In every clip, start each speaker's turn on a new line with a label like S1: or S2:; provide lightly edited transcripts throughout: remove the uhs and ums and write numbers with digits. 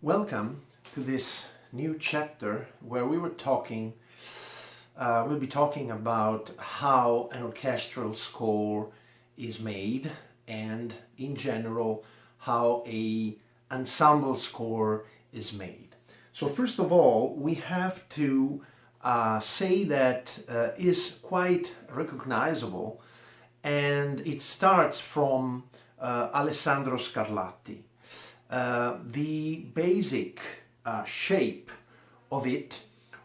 S1: Welcome to this new chapter where we'll be talking about how an orchestral score is made and in general how an ensemble score is made. So first of all, we have to say that is quite recognizable, and it starts from Alessandro Scarlatti. The basic shape of it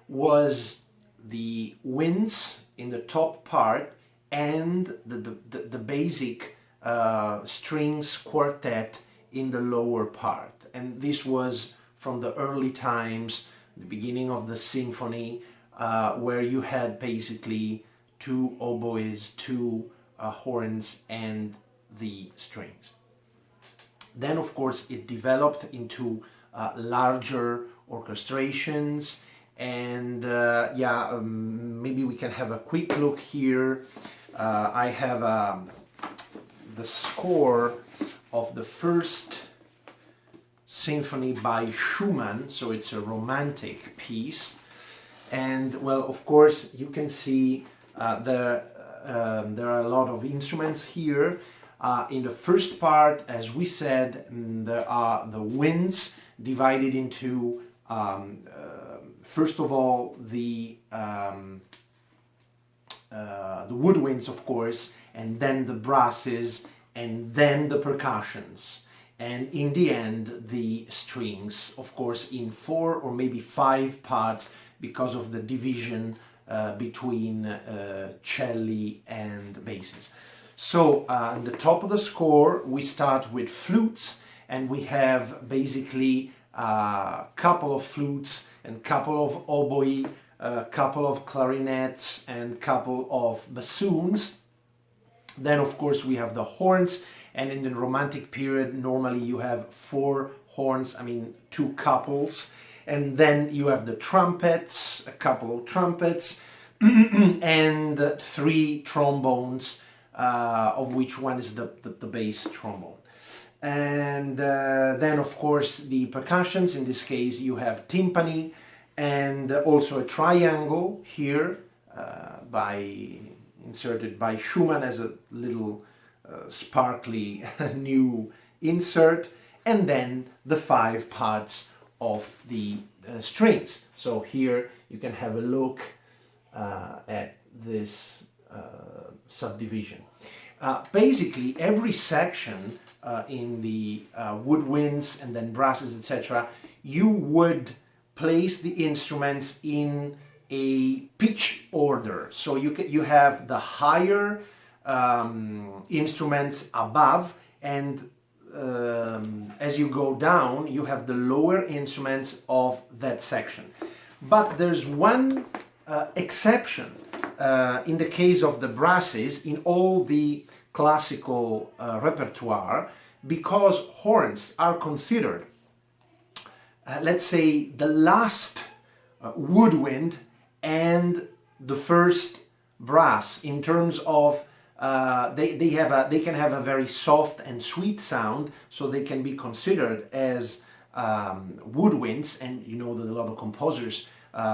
S1: was the winds in the top part and the basic strings quartet in the lower part. And this was from the early times, the beginning of the symphony, where you had basically two oboes, two horns and the strings. Then, of course, it developed into larger orchestrations, and maybe we can have a quick look here. I have the score of the first symphony by Schumann, so it's a romantic piece, and well, of course, you can see there are a lot of instruments here. In the first part, as we said, there are the winds divided into, first of all, the woodwinds, of course, and then the brasses, and then the percussions, and in the end, the strings, of course, in 4 or maybe 5 parts because of the division between celli and basses. So on the top of the score we start with flutes, and we have basically a couple of flutes and couple of oboe, a couple of clarinets and couple of bassoons. Then of course we have the horns, and in the Romantic period normally you have 4 horns, 2 couples, and then you have the trumpets, a couple of trumpets and 3 trombones, of which one is the bass trombone. And then of course the percussions, in this case you have timpani and also a triangle here inserted by Schumann as a little sparkly new insert, and then the 5 parts of the strings. So here you can have a look at this subdivision. Basically every section in the woodwinds and then brasses, etc., you would place the instruments in a pitch order. So you have the higher instruments above, and as you go down you have the lower instruments of that section. But there's one exception in the case of the brasses in all the classical repertoire, because horns are considered, let's say, the last woodwind and the first brass, in terms of they can have a very soft and sweet sound, so they can be considered as woodwinds. And you know that a lot of composers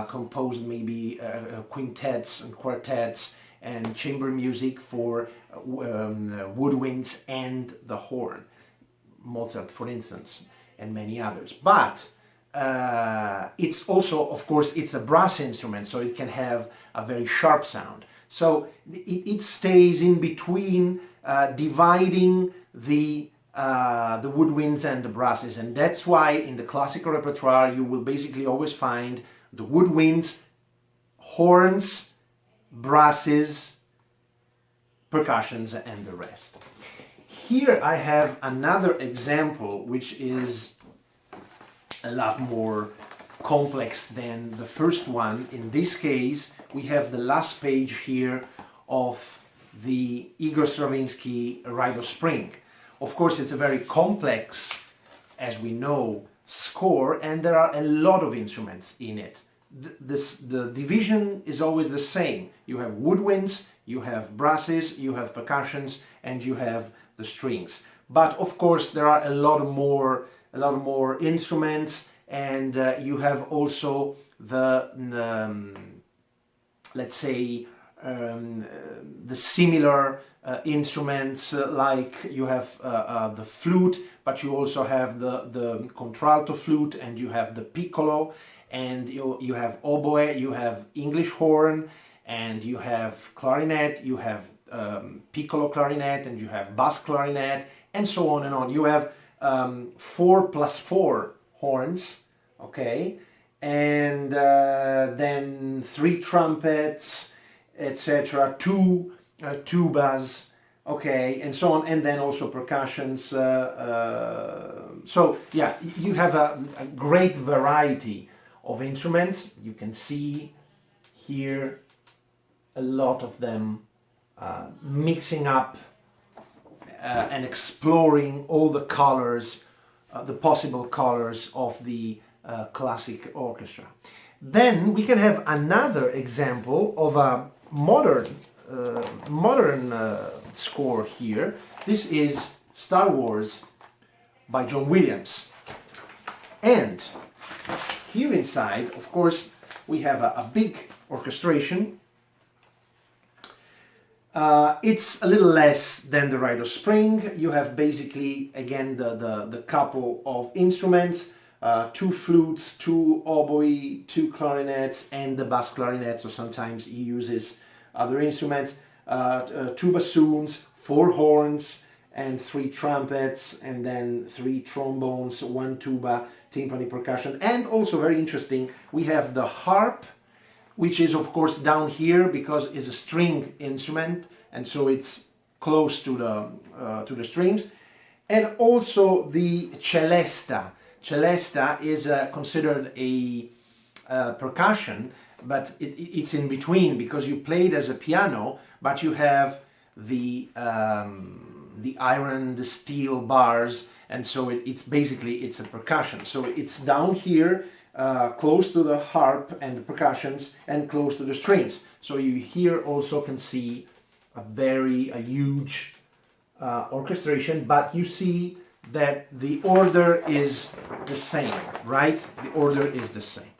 S1: composed maybe quintets and quartets and chamber music for woodwinds and the horn, Mozart for instance, and many others. But it's also, of course, it's a brass instrument, so it can have a very sharp sound. So it stays in between, dividing the woodwinds and the brasses, and that's why in the classical repertoire you will basically always find the woodwinds, horns, brasses, percussions, and the rest. Here I have another example which is a lot more complex than the first one. In this case we have the last page here of the Igor Stravinsky Rite of Spring. Of course it's a very complex, as we know, score, and there are a lot of instruments in it. The division is always the same. You have woodwinds, you have brasses, you have percussions, and you have the strings. But of course there are a lot more instruments, and you have also the let's say the similar instruments, like you have the flute, but you also have the contralto flute, and you have the piccolo, and you have oboe, you have English horn, and you have clarinet, you have piccolo clarinet, and you have bass clarinet, and so on and on. You have 4 plus 4 horns, okay, and then 3 trumpets, etc., 2 tubas, okay, and so on, and then also percussions. So yeah, you have a great variety of instruments. You can see here a lot of them mixing up and exploring all the colors, the possible colors of the classic orchestra. Then we can have another example of a modern score here. This is Star Wars by John Williams. And here inside, of course, we have a big orchestration. It's a little less than the Rite of Spring. You have basically, again, the couple of instruments, 2 flutes, 2 oboe, 2 clarinets, and the bass clarinet, so sometimes he uses other instruments, 2 bassoons, 4 horns, and 3 trumpets, and then 3 trombones, 1 tuba, timpani percussion, and also very interesting, we have the harp, which is of course down here because it's a string instrument, and so it's close to the strings, and also the celesta. Celesta is considered a percussion, but it's in between because you play it as a piano, but you have the iron, the steel bars, and so it's basically a percussion. So it's down here, close to the harp and the percussions, and close to the strings. So you here also can see a huge orchestration, but you see that the order is the same, right? The order is the same.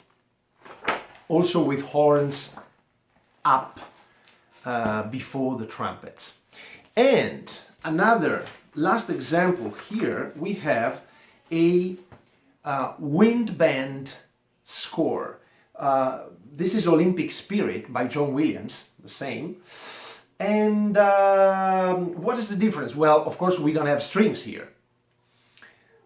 S1: Also with horns up before the trumpets. And another last example here, we have a wind band score. This is Olympic Spirit by John Williams, the same. And what is the difference? Well, of course, we don't have strings here.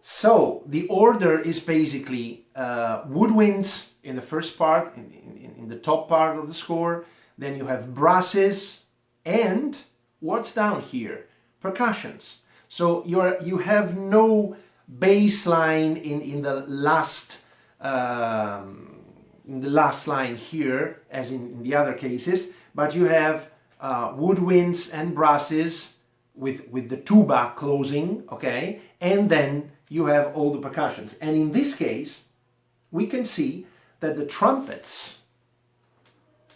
S1: So the order is basically woodwinds in the first part, in the top part of the score. Then you have brasses, and what's down here? Percussions. So you have no bass line in the last line here, as in the other cases, but you have woodwinds and brasses with the tuba closing, okay, and then you have all the percussions. And in this case, we can see that the trumpets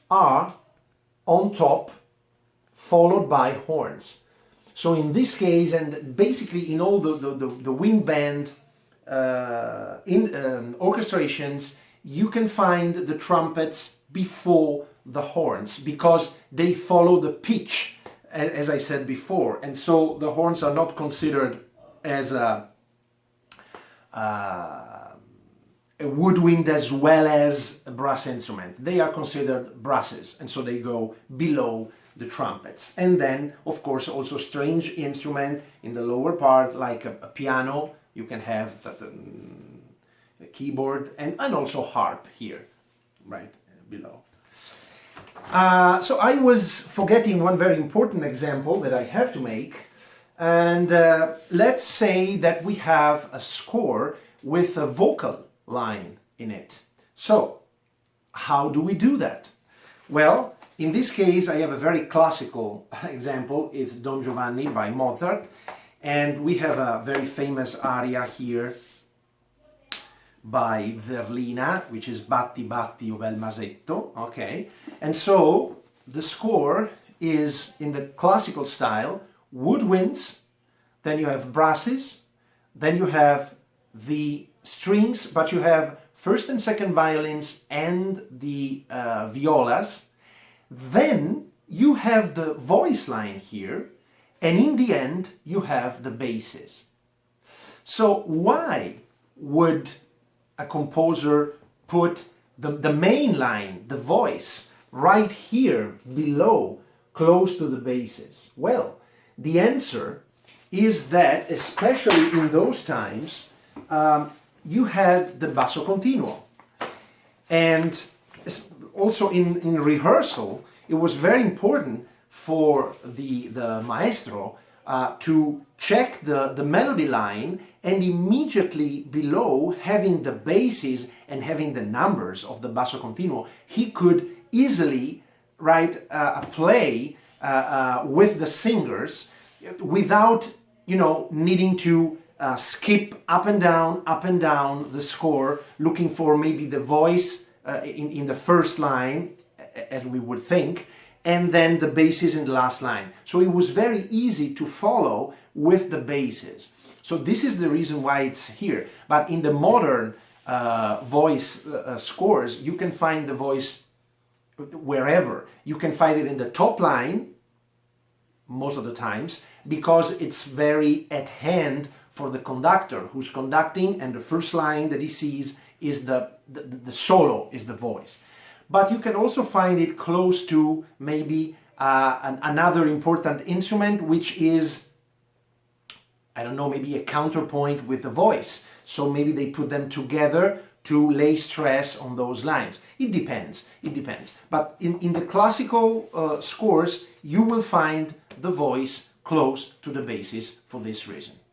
S1: are on top, followed by horns. So in this case, and basically in all the wind band orchestrations, you can find the trumpets before the horns, because they follow the pitch, as I said before, and so the horns are not considered as a woodwind as well as a brass instrument. They are considered brasses, and so they go below the trumpets. And then, of course, also strange instrument in the lower part, like a piano. You can have a keyboard, and also harp here, right below. So I was forgetting one very important example that I have to make. And let's say that we have a score with a vocal line in it. So how do we do that? Well, in this case, I have a very classical example. It's Don Giovanni by Mozart. And we have a very famous aria here by Zerlina, which is Batti Batti o bel masetto, okay? And so the score is in the classical style, woodwinds, then you have brasses, then you have the strings, but you have first and second violins and the violas. Then you have the voice line here, and in the end you have the basses. So why would a composer put the main line, the voice, right here below, close to the basses? Well, the answer is that, especially in those times, you had the basso continuo. And also in rehearsal, it was very important for the maestro to check the melody line, and immediately below, having the basses and having the numbers of the basso continuo, he could easily write a play with the singers without, needing to skip up and down the score, looking for maybe the voice in the first line, as we would think, and then the basses in the last line. So it was very easy to follow with the basses. So this is the reason why it's here. But in the modern voice scores, you can find the voice wherever. You can find it in the top line, most of the times, because it's very at hand for the conductor who's conducting, and the first line that he sees is the solo, is the voice. But you can also find it close to maybe another important instrument, which is, I don't know, maybe a counterpoint with the voice. So maybe they put them together to lay stress on those lines. It depends. But in the classical scores, you will find the voice close to the basses for this reason.